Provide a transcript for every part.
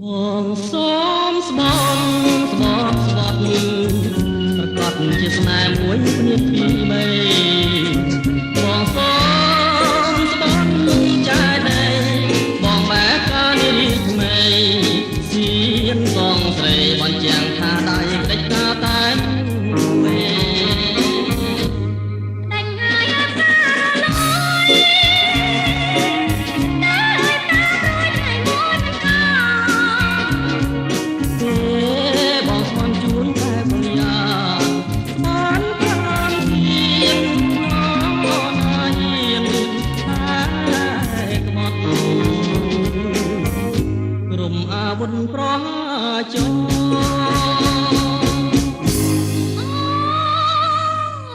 បងសូមស្បង់ស្បត់ស្បត់ប្រកាសជាស្នេហ៍មួយគ្នាពីបីបងសូមស្បត់ចាយដីបងបែកកាលនេះថ្មីសៀនសងស្រីបញ្ជាំងថាដៃកិច្ចការតែពេលวุនប្រចោ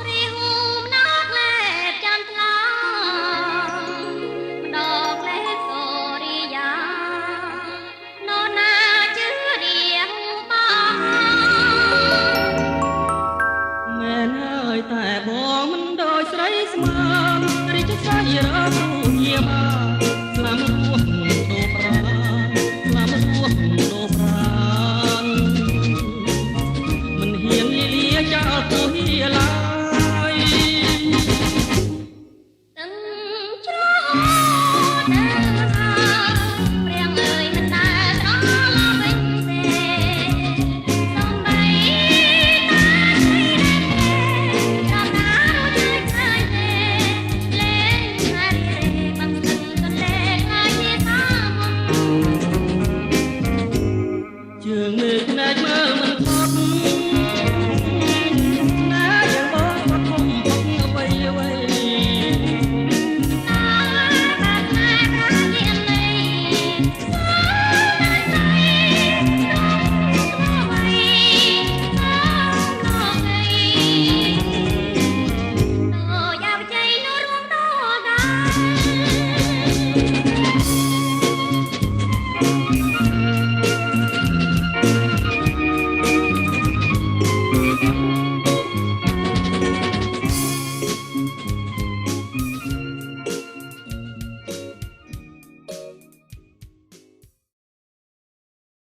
រីហូមណកលែចាំថ្លាដកលែសូរិយានរណាជឿរៀងបងមែនហើយតែបងមិនដូចស្រីស្មើរីកស្រីរកជាបាន